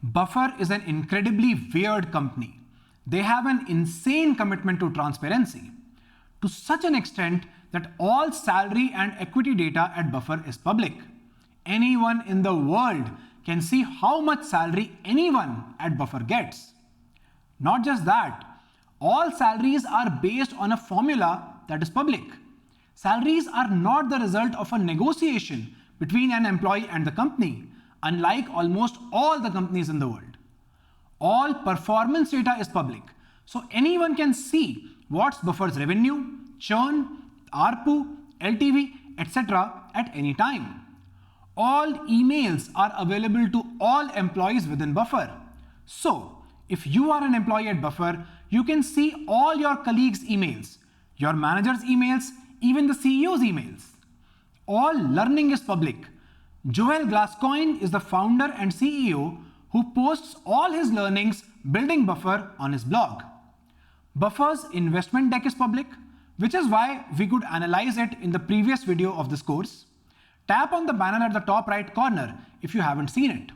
Buffer is an incredibly weird company. They have an insane commitment to transparency, to such an extent that all salary and equity data at Buffer is public. Anyone in the world can see how much salary anyone at Buffer gets. Not just that, all salaries are based on a formula that is public. Salaries are not the result of a negotiation between an employee and the company, unlike almost all the companies in the world. All performance data is public, so anyone can see what's Buffer's revenue, churn, ARPU, LTV, etc. at any time. All emails are available to all employees within Buffer. So, if you are an employee at Buffer, you can see all your colleagues' emails, your manager's emails, even the CEO's emails. All learning is public. Joel Glasscoin is the founder and CEO who posts all his learnings building Buffer on his blog. Buffer's investment deck is public, which is why we could analyze it in the previous video of this course. Tap on the banner at the top right corner if you haven't seen it.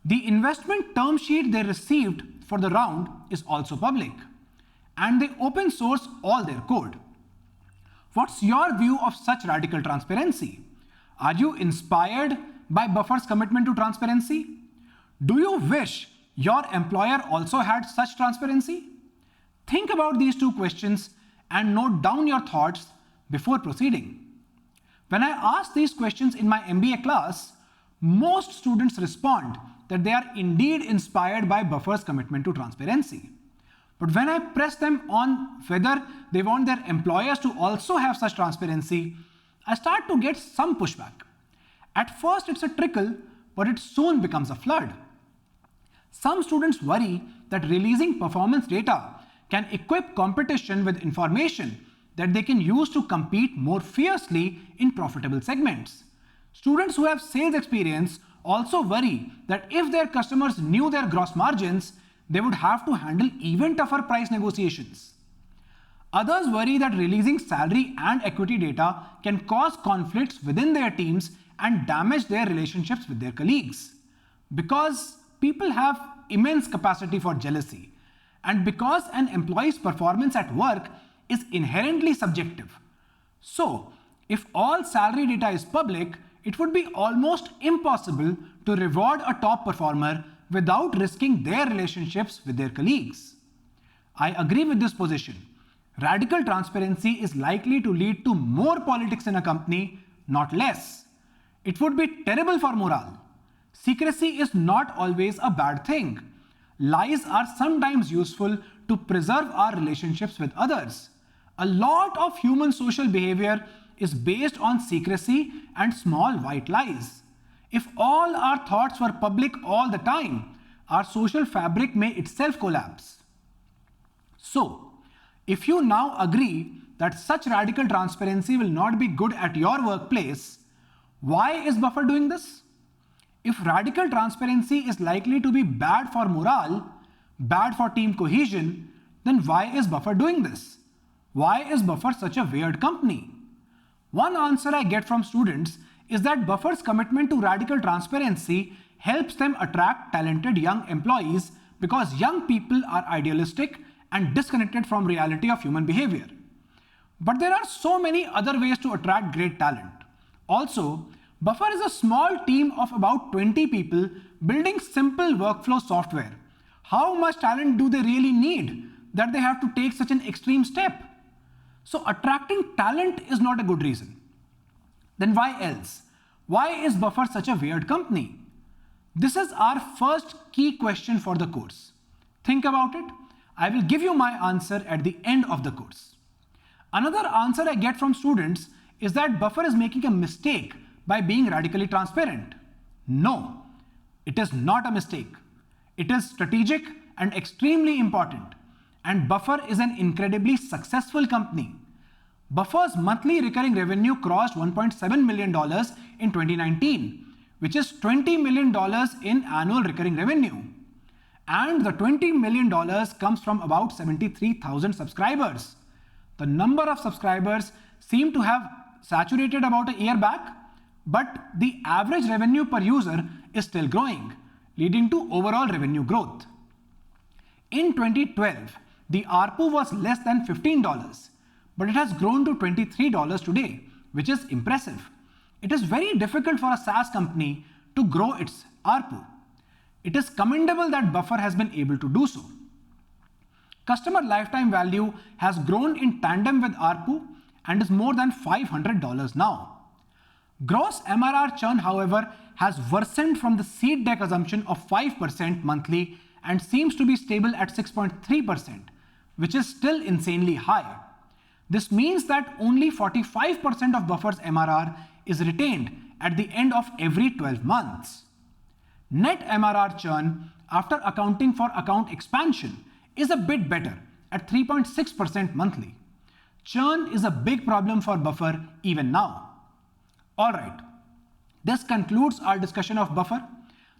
The investment term sheet they received for the round is also public, and they open source all their code. What's your view of such radical transparency? Are you inspired by Buffer's commitment to transparency? Do you wish your employer also had such transparency? Think about these two questions and note down your thoughts before proceeding. When I ask these questions in my MBA class, most students respond that they are indeed inspired by Buffer's commitment to transparency. But when I press them on whether they want their employers to also have such transparency, I start to get some pushback. At first it's a trickle, but it soon becomes a flood. Some students worry that releasing performance data can equip competition with information that they can use to compete more fiercely in profitable segments. Students who have sales experience also worry that if their customers knew their gross margins, they would have to handle even tougher price negotiations. Others worry that releasing salary and equity data can cause conflicts within their teams and damage their relationships with their colleagues. Because people have immense capacity for jealousy, and because an employee's performance at work is inherently subjective. So, if all salary data is public, it would be almost impossible to reward a top performer without risking their relationships with their colleagues. I agree with this position. Radical transparency is likely to lead to more politics in a company, not less. It would be terrible for morale. Secrecy is not always a bad thing. Lies are sometimes useful to preserve our relationships with others. A lot of human social behavior is based on secrecy and small white lies. If all our thoughts were public all the time, our social fabric may itself collapse. So, if you now agree that such radical transparency will not be good at your workplace, why is Buffer doing this? If radical transparency is likely to be bad for morale, bad for team cohesion, then why is Buffer doing this? Why is Buffer such a weird company? One answer I get from students is that Buffer's commitment to radical transparency helps them attract talented young employees because young people are idealistic and disconnected from reality of human behavior. But there are so many other ways to attract great talent. Also, Buffer is a small team of about 20 people building simple workflow software. How much talent do they really need that they have to take such an extreme step? So attracting talent is not a good reason. Then why else? Why is Buffer such a weird company? This is our first key question for the course. Think about it. I will give you my answer at the end of the course. Another answer I get from students is that Buffer is making a mistake by being radically transparent. No, it is not a mistake. It is strategic and extremely important. And Buffer is an incredibly successful company. Buffer's monthly recurring revenue crossed $1.7 million in 2019, which is $20 million in annual recurring revenue. And the $20 million comes from about 73,000 subscribers. The number of subscribers seemed to have saturated about a year back, but the average revenue per user is still growing. leading to overall revenue growth. In 2012, the ARPU was less than $15, but it has grown to $23 today, which is impressive. It is very difficult for a SaaS company to grow its ARPU. It is commendable that Buffer has been able to do so. Customer lifetime value has grown in tandem with ARPU and is more than $500 now. Gross MRR churn, however, has worsened from the seed deck assumption of 5% monthly and seems to be stable at 6.3%, which is still insanely high. This means that only 45% of Buffer's MRR is retained at the end of every 12 months. Net MRR churn after accounting for account expansion is a bit better at 3.6% monthly. Churn is a big problem for Buffer even now. Alright, this concludes our discussion of Buffer.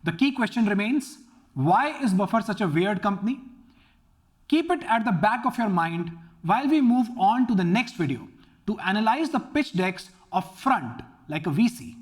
The key question remains, why is Buffer such a weird company? Keep it at the back of your mind while we move on to the next video to analyze the pitch decks of Front like a VC.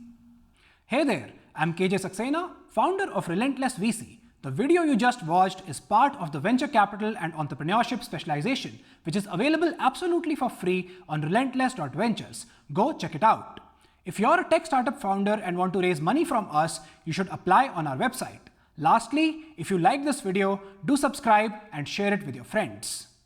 Hey there, I'm KJ Saxena, founder of Relentless VC. The video you just watched is part of the Venture Capital and Entrepreneurship Specialization, which is available absolutely for free on relentless.ventures. Go check it out. If you're a tech startup founder and want to raise money from us, you should apply on our website. Lastly, if you like this video, do subscribe and share it with your friends.